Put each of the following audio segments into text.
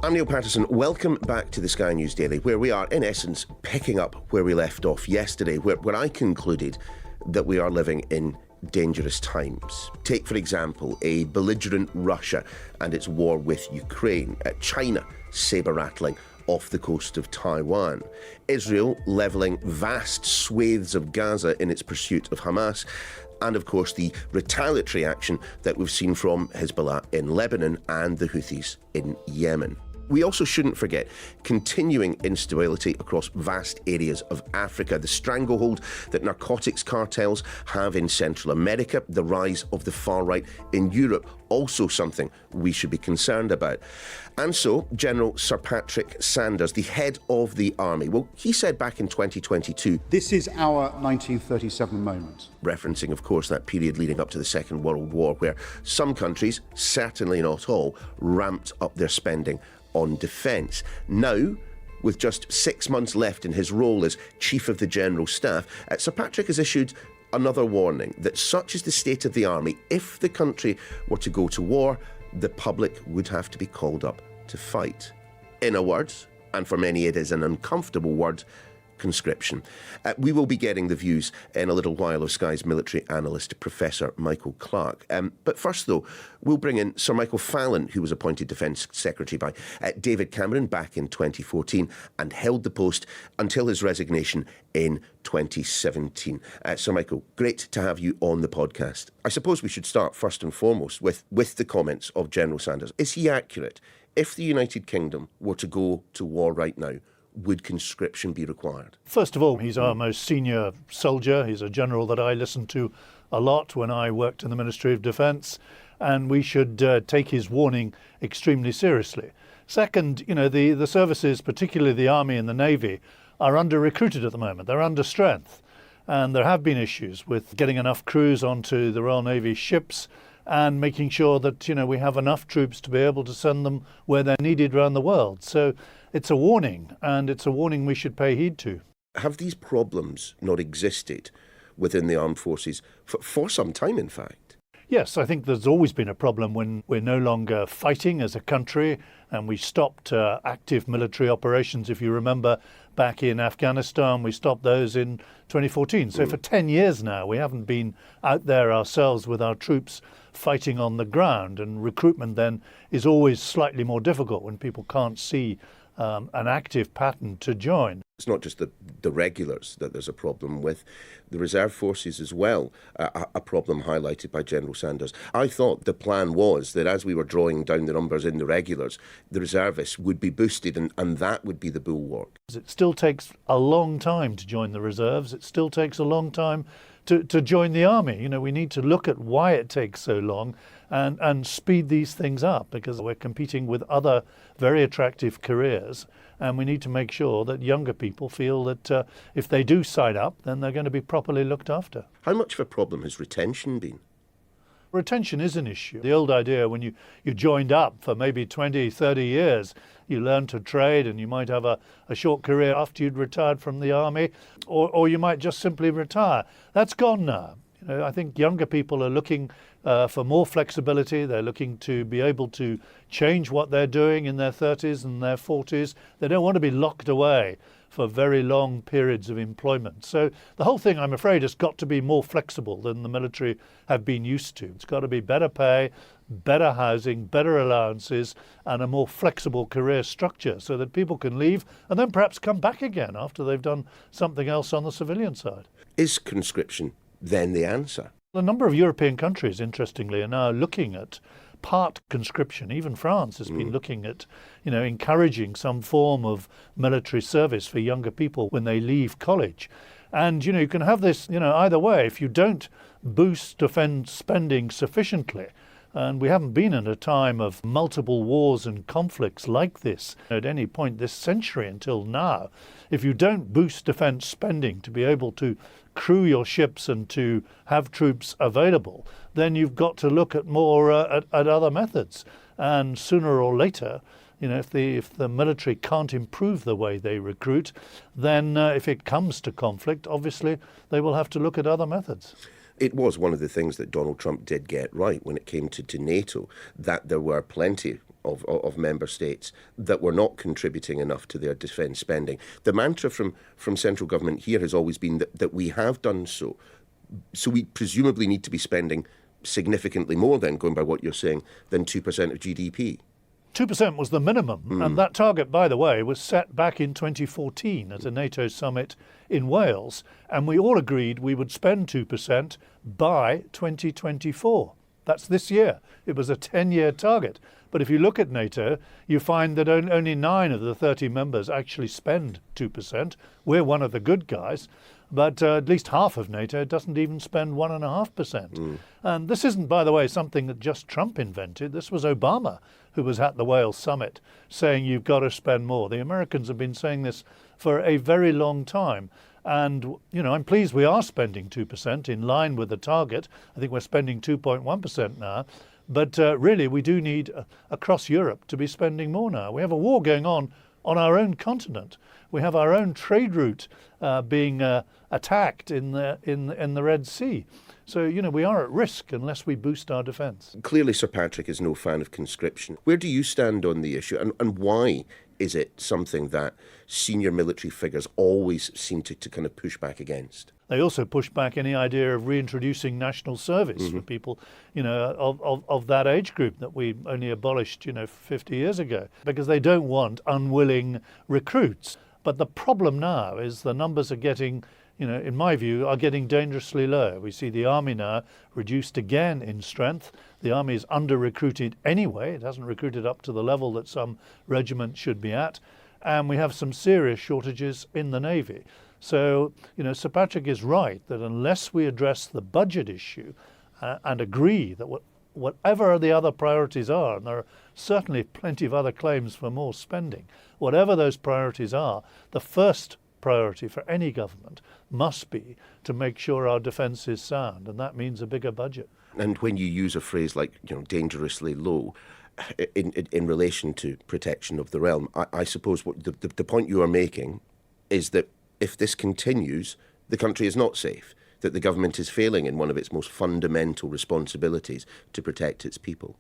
I'm Niall Paterson. Welcome back to the Sky News Daily, where we are, in essence, picking up where we left off yesterday, where I concluded that we are living in dangerous times. Take, for example, a belligerent Russia and its war with Ukraine, China sabre-rattling off the coast of Taiwan, Israel levelling vast swathes of Gaza in its pursuit of Hamas, and of course the retaliatory action that we've seen from Hezbollah in Lebanon and the Houthis in Yemen. We also shouldn't forget continuing instability across vast areas of Africa, the stranglehold that narcotics cartels have in Central America, the rise of the far right in Europe, also something we should be concerned about. And so, General Sir Patrick Sanders, the head of the army, well, he said back in 2022... This is our 1937 moment. Referencing, of course, that period leading up to the Second World War, where some countries, certainly not all, ramped up their spending on defence. Now, with just 6 months left in his role as Chief of the General Staff, Sir Patrick has issued another warning that such is the state of the army, if the country were to go to war, the public would have to be called up to fight. In a word, and for many it is an uncomfortable word, conscription. We will be getting the views in a little while of Sky's military analyst, Professor Michael Clarke. But first, though, we'll bring in Sir Michael Fallon, who was appointed Defence Secretary by David Cameron back in 2014 and held the post until his resignation in 2017. Sir Michael, great to have you on the podcast. I suppose we should start first and foremost with the comments of General Sanders. Is he accurate? If the United Kingdom were to go to war right now, would conscription be required? First of all, he's our most senior soldier. He's a general that I listened to a lot when I worked in the Ministry of Defence, and we should take his warning extremely seriously. Second, the services, particularly the Army and the Navy, are under-recruited at the moment. They're under strength, and there have been issues with getting enough crews onto the Royal Navy ships and making sure that, we have enough troops to be able to send them where they're needed around the world. So it's a warning, and it's a warning we should pay heed to. Have these problems not existed within the armed forces for some time, in fact? Yes, I think there's always been a problem when we're no longer fighting as a country, and we stopped active military operations. If you remember, back in Afghanistan, we stopped those in 2014. So for 10 years now, we haven't been out there ourselves with our troops fighting on the ground, and recruitment then is always slightly more difficult when people can't see an active pattern to join. It's not just the regulars that there's a problem with, the reserve forces as well, a problem highlighted by General Sanders. I thought the plan was that as we were drawing down the numbers in the regulars, the reservists would be boosted and that would be the bulwark. It still takes a long time to join the reserves. It still takes a long time to join the army. We need to look at why it takes so long and speed these things up, because we're competing with other very attractive careers, and we need to make sure that younger people feel that if they do sign up, then they're going to be properly looked after. How much of a problem has retention been? Retention is an issue. The old idea when you joined up for maybe 20, 30 years, you learned to trade and you might have a short career after you'd retired from the army, or you might just simply retire. That's gone now. I think younger people are looking for more flexibility. They're looking to be able to change what they're doing in their 30s and their 40s. They don't want to be locked away for very long periods of employment. So the whole thing, I'm afraid, has got to be more flexible than the military have been used to. It's got to be better pay, better housing, better allowances, and a more flexible career structure so that people can leave and then perhaps come back again after they've done something else on the civilian side. Is conscription then the answer? A number of European countries, interestingly, are now looking at part conscription. Even France has been looking at, encouraging some form of military service for younger people when they leave college. And, you can have this, either way. If you don't boost defence spending sufficiently, and we haven't been in a time of multiple wars and conflicts like this at any point this century until now, if you don't boost defence spending to be able to crew your ships and to have troops available, then you've got to look at more at other methods. And sooner or later, if the military can't improve the way they recruit, then if it comes to conflict, obviously they will have to look at other methods. It was one of the things that Donald Trump did get right when it came to NATO, that there were plenty of member states that were not contributing enough to their defence spending. The mantra from central government here has always been that we have done so. So we presumably need to be spending significantly more then, going by what you're saying, than 2% of GDP. 2% was the minimum, and that target, by the way, was set back in 2014 at a NATO summit in Wales, and we all agreed we would spend 2% by 2024. That's this year. It was a 10-year target. But if you look at NATO, you find that only 9 of the 30 members actually spend 2%. We're one of the good guys. But at least half of NATO doesn't even spend 1.5%. And this isn't, by the way, something that just Trump invented. This was Obama who was at the Wales summit saying you've got to spend more. The Americans have been saying this for a very long time. And, I'm pleased we are spending 2% in line with the target. I think we're spending 2.1% now. But really, we do need across Europe to be spending more now. We have a war going on our own continent. We have our own trade route being attacked in the Red Sea. So, we are at risk unless we boost our defence. Clearly, Sir Patrick is no fan of conscription. Where do you stand on the issue, and why is it something that senior military figures always seem to kind of push back against? They also push back any idea of reintroducing national service for people, of that age group that we only abolished, 50 years ago, because they don't want unwilling recruits. But the problem now is the numbers are getting, in my view, are getting dangerously low. We see the army now reduced again in strength. The army is under-recruited anyway. It hasn't recruited up to the level that some regiments should be at. And we have some serious shortages in the Navy. So, Sir Patrick is right that unless we address the budget issue and agree that whatever the other priorities are, and there are certainly plenty of other claims for more spending, whatever those priorities are, the first priority for any government must be to make sure our defence is sound, and that means a bigger budget. And when you use a phrase like, dangerously low, in relation to protection of the realm, I suppose what the point you are making is that if this continues, the country is not safe, that the government is failing in one of its most fundamental responsibilities to protect its people.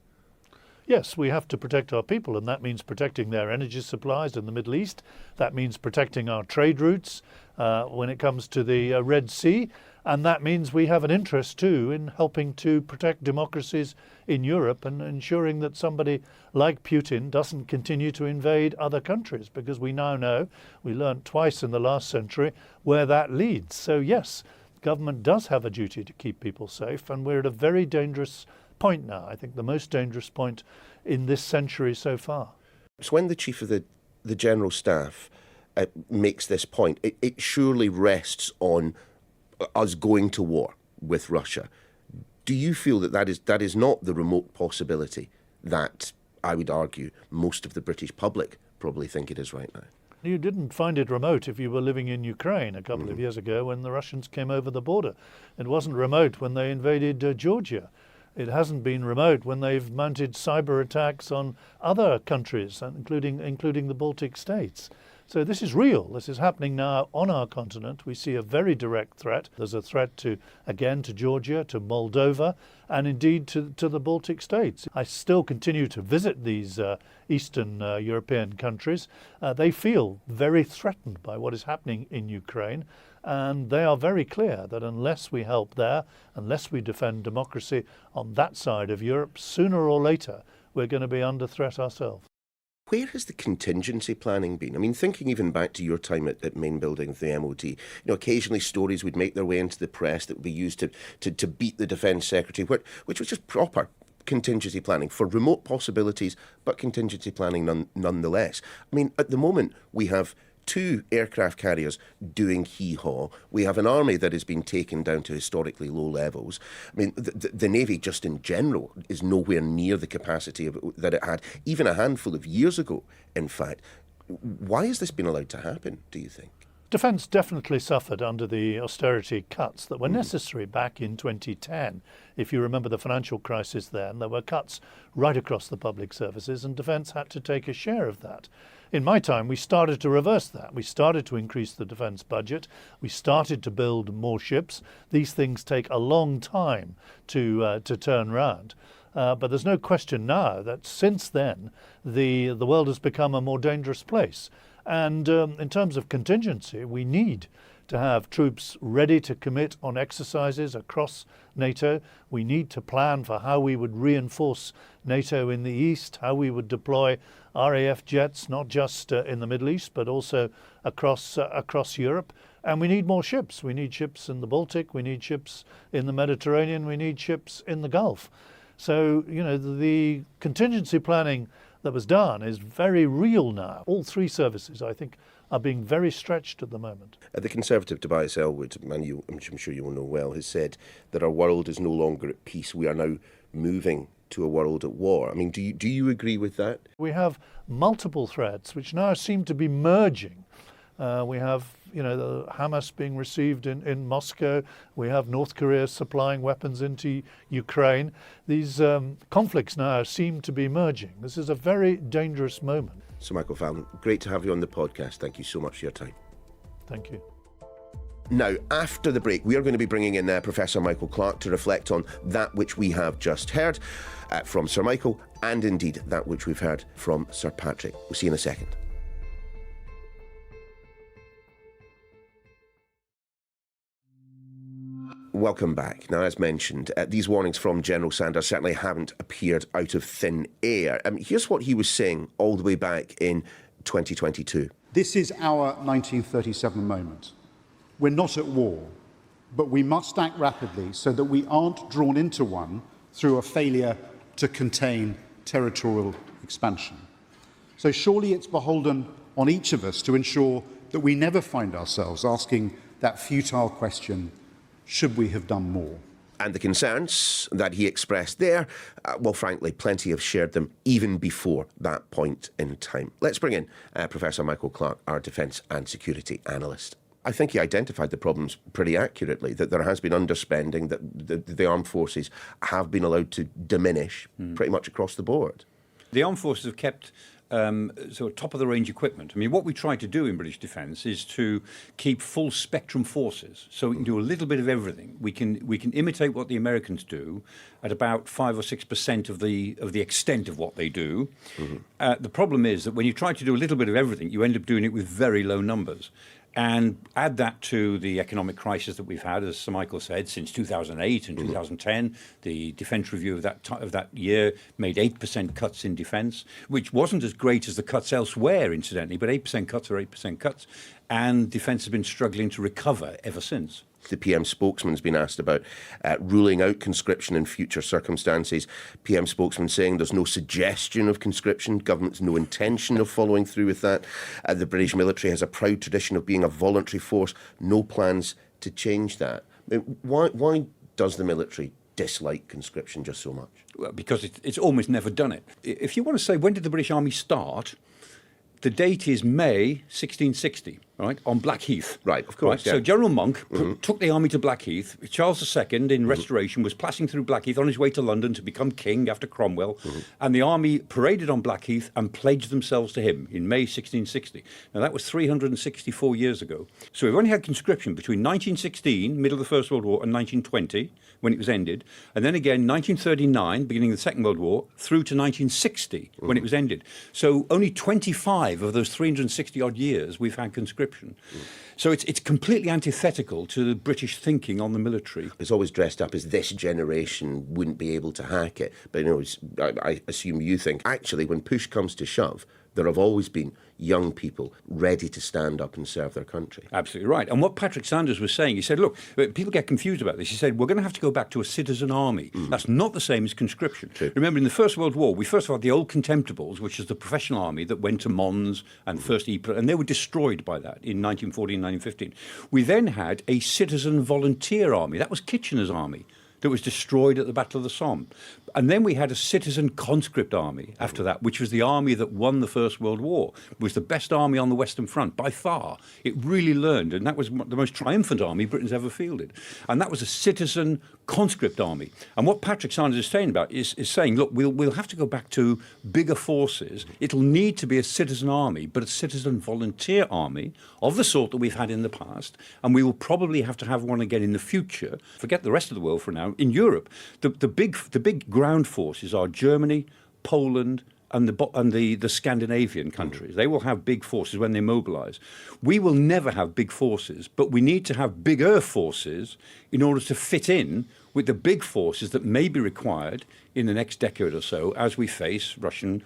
Yes, we have to protect our people, and that means protecting their energy supplies in the Middle East. That means protecting our trade routes when it comes to the Red Sea. And that means we have an interest, too, in helping to protect democracies in Europe and ensuring that somebody like Putin doesn't continue to invade other countries, because we now know, we learnt twice in the last century, where that leads. So, yes, government does have a duty to keep people safe, and we're at a very dangerous point now. I think the most dangerous point in this century so far. So when the Chief of the General Staff makes this point, it surely rests on us going to war with Russia. Do you feel that is not the remote possibility that, I would argue, most of the British public probably think it is right now? You didn't find it remote if you were living in Ukraine a couple of years ago when the Russians came over the border. It wasn't remote when they invaded Georgia. It hasn't been remote when they've mounted cyber attacks on other countries, including the Baltic states. So this is real. This is happening now on our continent. We see a very direct threat. There's a threat to Georgia, to Moldova, and indeed to the Baltic states. I still continue to visit these Eastern European countries. They feel very threatened by what is happening in Ukraine. And they are very clear that unless we help there, unless we defend democracy on that side of Europe, sooner or later, we're going to be under threat ourselves. Where has the contingency planning been? I mean, thinking even back to your time at main building of the MOD, occasionally stories would make their way into the press that would be used to beat the Defence Secretary, which was just proper contingency planning for remote possibilities, but contingency planning nonetheless. I mean, at the moment, we have 2 aircraft carriers doing hee-haw. We have an army that has been taken down to historically low levels. I mean, the Navy just in general is nowhere near the capacity that it had even a handful of years ago, in fact. Why has this been allowed to happen, do you think? Defence definitely suffered under the austerity cuts that were necessary back in 2010. If you remember the financial crisis then, there were cuts right across the public services, and Defence had to take a share of that. In my time, we started to reverse that. We started to increase the defence budget. We started to build more ships. These things take a long time to turn round. But there's no question now that since then, the world has become a more dangerous place. And in terms of contingency, we need to have troops ready to commit on exercises across NATO. We need to plan for how we would reinforce NATO in the east, how we would deploy RAF jets, not just in the Middle East, but also across Europe. And we need more ships. We need ships in the Baltic, we need ships in the Mediterranean, we need ships in the Gulf. So, the contingency planning that was done is very real now. All three services, I think, are being very stretched at the moment. The Conservative Tobias Ellwood, man I'm sure you will know well, has said that our world is no longer at peace. We are now moving to a world at war. I mean, do you agree with that? We have multiple threats which now seem to be merging. We have, the Hamas being received in Moscow. We have North Korea supplying weapons into Ukraine. These conflicts now seem to be merging. This is a very dangerous moment. Sir Michael Fallon, great to have you on the podcast. Thank you so much for your time. Thank you. Now, after the break, we are going to be bringing in Professor Michael Clarke to reflect on that which we have just heard from Sir Michael, and indeed that which we've heard from Sir Patrick. We'll see you in a second. Welcome back. Now, as mentioned, these warnings from General Sanders certainly haven't appeared out of thin air. Here's what he was saying all the way back in 2022. This is our 1937 moment. We're not at war, but we must act rapidly so that we aren't drawn into one through a failure to contain territorial expansion. So surely it's beholden on each of us to ensure that we never find ourselves asking that futile question, should we have done more? And the concerns that he expressed there, well, frankly, plenty have shared them even before that point in time. Let's bring in Professor Michael Clarke, our defence and security analyst. I think he identified the problems pretty accurately, that there has been underspending, that the armed forces have been allowed to diminish pretty much across the board. The armed forces have kept sort of top-of-the-range equipment. I mean, what we try to do in British defence is to keep full-spectrum forces, so we can do a little bit of everything. We can imitate what the Americans do at about 5 or 6% of the extent of what they do. The problem is that when you try to do a little bit of everything, you end up doing it with very low numbers. And add that to the economic crisis that we've had, as Sir Michael said, since 2008 and 2010. The defence review of that year made 8% cuts in defence, which wasn't as great as the cuts elsewhere, incidentally, but 8% cuts are 8% cuts. And defence has been struggling to recover ever since. The PM spokesman has been asked about ruling out conscription in future circumstances. PM spokesman saying there's no suggestion of conscription, government's no intention of following through with that. The British military has a proud tradition of being a voluntary force, no plans to change that. I mean, why does the military dislike conscription just so much? Well, because it's almost never done it. If you want to say, when did the British Army start? The date is May 1660, right, on Blackheath. Right, of course. Right? Yeah. So General Monk took the army to Blackheath. Charles II, in Restoration, was passing through Blackheath on his way to London to become king after Cromwell. And the army paraded on Blackheath and pledged themselves to him in May 1660. Now, that was 364 years ago. So we've only had conscription between 1916, middle of the First World War, and 1920, when it was ended. And then again, 1939, beginning of the Second World War, through to 1960, when it was ended. So only 25 of those 360-odd years we've had conscription. So it's completely antithetical to the British thinking on the military. It's always dressed up as this generation wouldn't be able to hack it. But, I assume you think, actually, when push comes to shove, there have always been young people ready to stand up and serve their country. Absolutely right. And what Patrick Sanders was saying, he said, look, people get confused about this. He said, we're going to have to go back to a citizen army. That's not the same as conscription. True. Remember, in the First World War, we first had the old contemptibles, which is the professional army that went to Mons and first Ypres, and they were destroyed by that in 1914, 1915. We then had a citizen volunteer army. That was Kitchener's army, that was destroyed at the Battle of the Somme. And then we had a citizen conscript army after that, which was the army that won the First World War. It was the best army on the Western Front, by far. It really learned, and that was the most triumphant army Britain's ever fielded. And that was a citizen conscript army. And what Patrick Sanders is saying about is saying, look, we'll have to go back to bigger forces. It'll need to be a citizen army, but a citizen volunteer army of the sort that we've had in the past. And we will probably have to have one again in the future. Forget the rest of the world for now. In Europe, the big ground forces are Germany, Poland, and the Scandinavian countries. They will have big forces when they mobilise. We will never have big forces, but we need to have bigger forces in order to fit in with the big forces that may be required in the next decade or so as we face Russian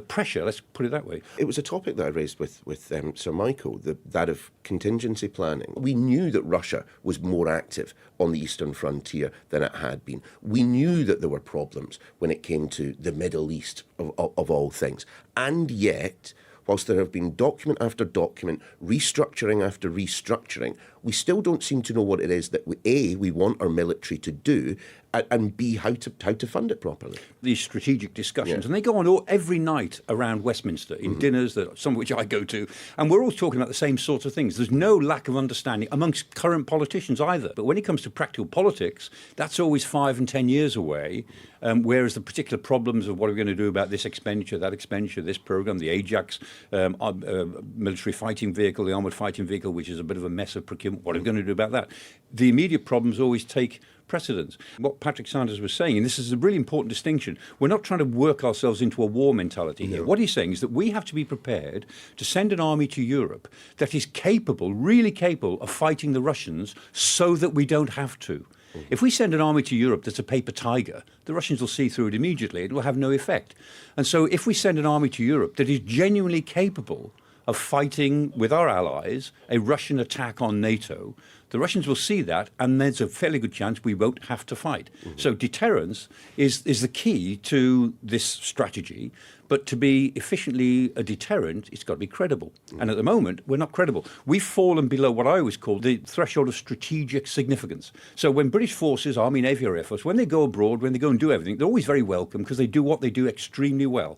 pressure. Let's put it that way. It was a topic that I raised with Sir Michael, that of contingency planning. We knew that Russia was more active on the eastern frontier than it had been. We knew that there were problems when it came to the Middle East of all things. And yet, whilst there have been document after document, restructuring after restructuring, we still don't seem to know what it is that, we want our military to do, and B, how to fund it properly. These strategic discussions, and they go on every night around Westminster in dinners, some of which I go to, and we're all talking about the same sorts of things. There's no lack of understanding amongst current politicians either. But when it comes to practical politics, that's always 5 and 10 years away, whereas the particular problems of what are we going to do about this expenditure, that expenditure, this programme, the Ajax military fighting vehicle, the armoured fighting vehicle, which is a bit of a mess of procurement, what are we going to do about that? The immediate problems always take precedence. What Patrick Sanders was saying, and this is a really important distinction, we're not trying to work ourselves into a war mentality here. What he's saying is that we have to be prepared to send an army to Europe that is capable, really capable, of fighting the Russians so that we don't have to. If we send an army to Europe that's a paper tiger, the Russians will see through it immediately. It will have no effect. And so if we send an army to Europe that is genuinely capable of fighting with our allies a Russian attack on NATO, the Russians will see that, and there's a fairly good chance we won't have to fight. So deterrence is the key to this strategy. But to be efficiently a deterrent, it's got to be credible. And at the moment, we're not credible. We've fallen below what I always call the threshold of strategic significance. So when British forces, Army, Navy or Air Force, when they go abroad, when they go and do everything, they're always very welcome because they do what they do extremely well.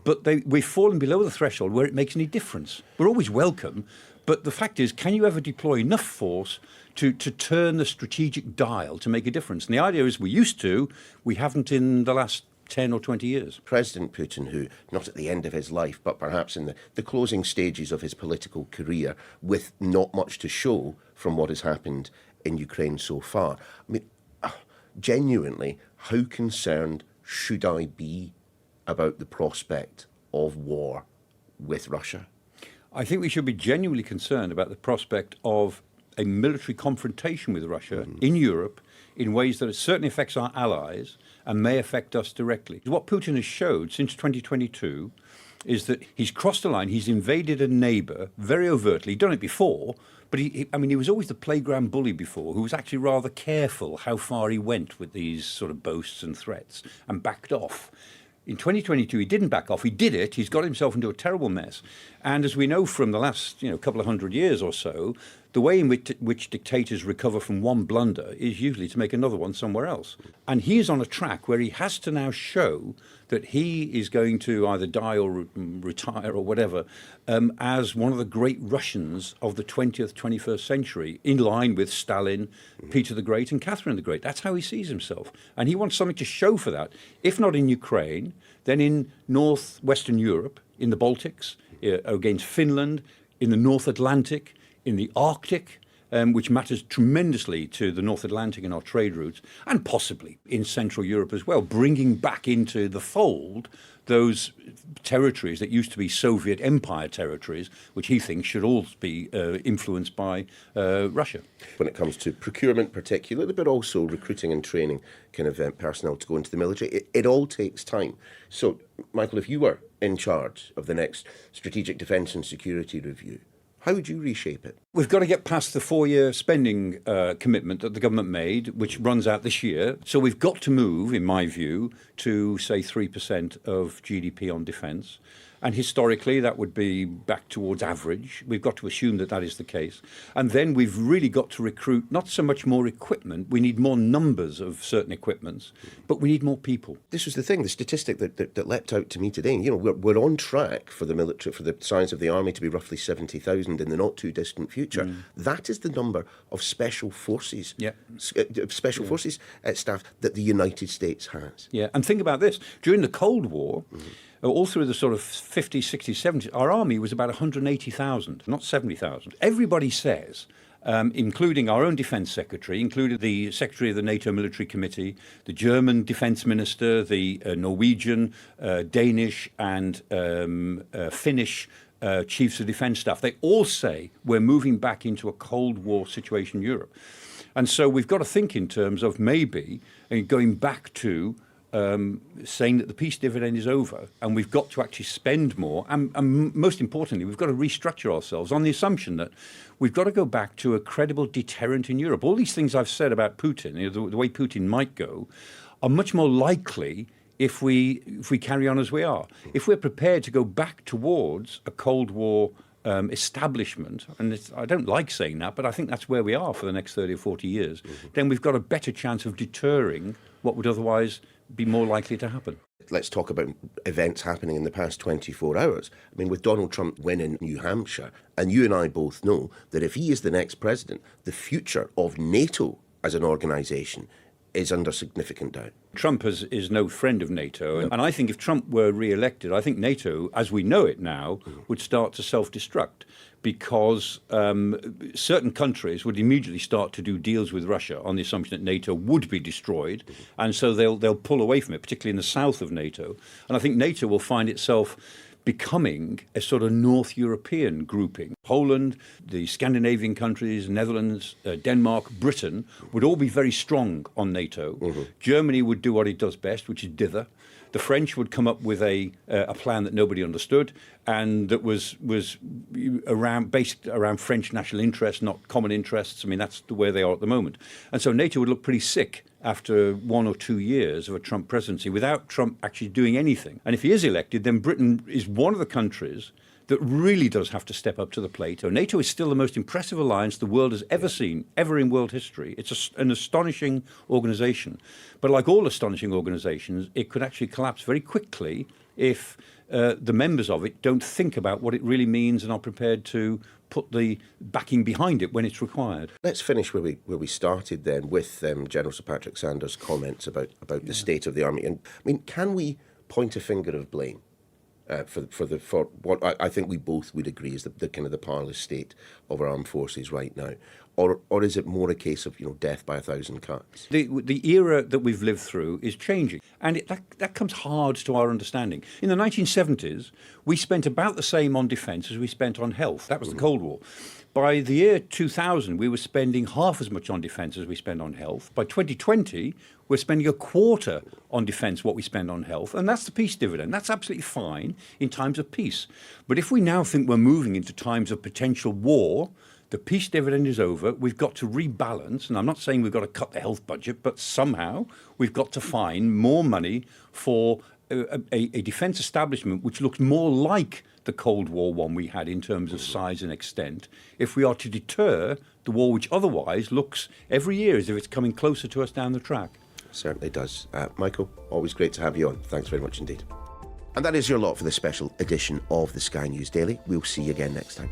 But we've fallen below the threshold where it makes any difference. We're always welcome, but the fact is, can you ever deploy enough force to turn the strategic dial to make a difference? And the idea is we used to, we haven't in the last 10 or 20 years. President Putin, who, not at the end of his life, but perhaps in the closing stages of his political career, with not much to show from what has happened in Ukraine so far. I mean, genuinely, how concerned should I be about the prospect of war with Russia? I think we should be genuinely concerned about the prospect of a military confrontation with Russia in Europe in ways that it certainly affects our allies and may affect us directly. What Putin has showed since 2022 is that he's crossed the line, he's invaded a neighbour very overtly. He'd done it before, but he was always the playground bully before, who was actually rather careful how far he went with these sort of boasts and threats and backed off. In 2022, he didn't back off. He did it. He's got himself into a terrible mess. And as we know from the last couple of hundred years or so, the way in which dictators recover from one blunder is usually to make another one somewhere else. And he is on a track where he has to now show that he is going to either die or retire or whatever as one of the great Russians of the 20th, 21st century, in line with Stalin, Peter the Great and Catherine the Great. That's how he sees himself. And he wants something to show for that. If not in Ukraine, then in northwestern Europe, in the Baltics, against Finland, in the North Atlantic, in the Arctic, which matters tremendously to the North Atlantic and our trade routes, and possibly in Central Europe as well, bringing back into the fold those territories that used to be Soviet Empire territories, which he thinks should all be influenced by Russia. When it comes to procurement particularly, but also recruiting and training kind of personnel to go into the military, it all takes time. So, Michael, if you were in charge of the next Strategic Defence and Security Review, how would you reshape it? We've got to get past the 4-year spending commitment that the government made, which runs out this year. So we've got to move, in my view, to, say, 3% of GDP on defence. And historically, that would be back towards average. We've got to assume that that is the case. And then we've really got to recruit not so much more equipment. We need more numbers of certain equipments, but we need more people. This was the thing, the statistic that leapt out to me today. We're on track for the military, for the size of the army to be roughly 70,000 spend in the not too distant future, that is the number of special forces, forces staff that the United States has. Yeah, and think about this. During the Cold War, all through the sort of 50s, 60s, 70s, our army was about 180,000, not 70,000. Everybody says, including our own defence secretary, including the secretary of the NATO Military Committee, the German defence minister, the Norwegian, Danish and Finnish chiefs of defence staff, they all say we're moving back into a Cold War situation in Europe. And so we've got to think in terms of maybe going back to saying that the peace dividend is over and we've got to actually spend more. And most importantly, we've got to restructure ourselves on the assumption that we've got to go back to a credible deterrent in Europe. All these things I've said about Putin, the way Putin might go, are much more likely if we carry on as we are. If we're prepared to go back towards a Cold War establishment, and I don't like saying that, but I think that's where we are for the next 30 or 40 years, then we've got a better chance of deterring what would otherwise be more likely to happen. Let's talk about events happening in the past 24 hours. I mean, with Donald Trump winning New Hampshire, and you and I both know that if he is the next president, the future of NATO as an organisation is under significant doubt. Trump is no friend of NATO, and I think if Trump were re-elected, I think NATO, as we know it now, would start to self-destruct, because certain countries would immediately start to do deals with Russia on the assumption that NATO would be destroyed, and so they'll pull away from it, particularly in the south of NATO. And I think NATO will find itself becoming a sort of North European grouping. Poland, the Scandinavian countries, Netherlands, Denmark, Britain would all be very strong on NATO. Germany would do what it does best, which is dither. The French would come up with a plan that nobody understood, and that was based around French national interests, not common interests. I mean, that's the way they are at the moment. And so NATO would look pretty sick after 1 or 2 years of a Trump presidency without Trump actually doing anything. And if he is elected, then Britain is one of the countries that really does have to step up to the plate. So NATO is still the most impressive alliance the world has ever seen, ever in world history. It's an astonishing organisation. But like all astonishing organisations, it could actually collapse very quickly if the members of it don't think about what it really means and are prepared to put the backing behind it when it's required. Let's finish where we started then, with General Sir Patrick Sanders' comments about the state of the army. And I mean, can we point a finger of blame for what I think we both would agree is the kind of the parlous state of our armed forces right now, or is it more a case of death by 1,000 cuts? The era that we've lived through is changing, and that comes hard to our understanding. In the 1970s, we spent about the same on defence as we spent on health. That was the Cold War. By the year 2000, we were spending half as much on defence as we spend on health. By 2020, we're spending a quarter on defence what we spend on health, and that's the peace dividend. That's absolutely fine in times of peace. But if we now think we're moving into times of potential war, the peace dividend is over. We've got to rebalance, and I'm not saying we've got to cut the health budget, but somehow we've got to find more money for a defence establishment which looks more like the Cold War one we had in terms of size and extent, if we are to deter the war which otherwise looks every year as if it's coming closer to us down the track. Certainly does. Michael, always great to have you on. Thanks very much indeed. And that is your lot for this special edition of the Sky News Daily. We'll see you again next time.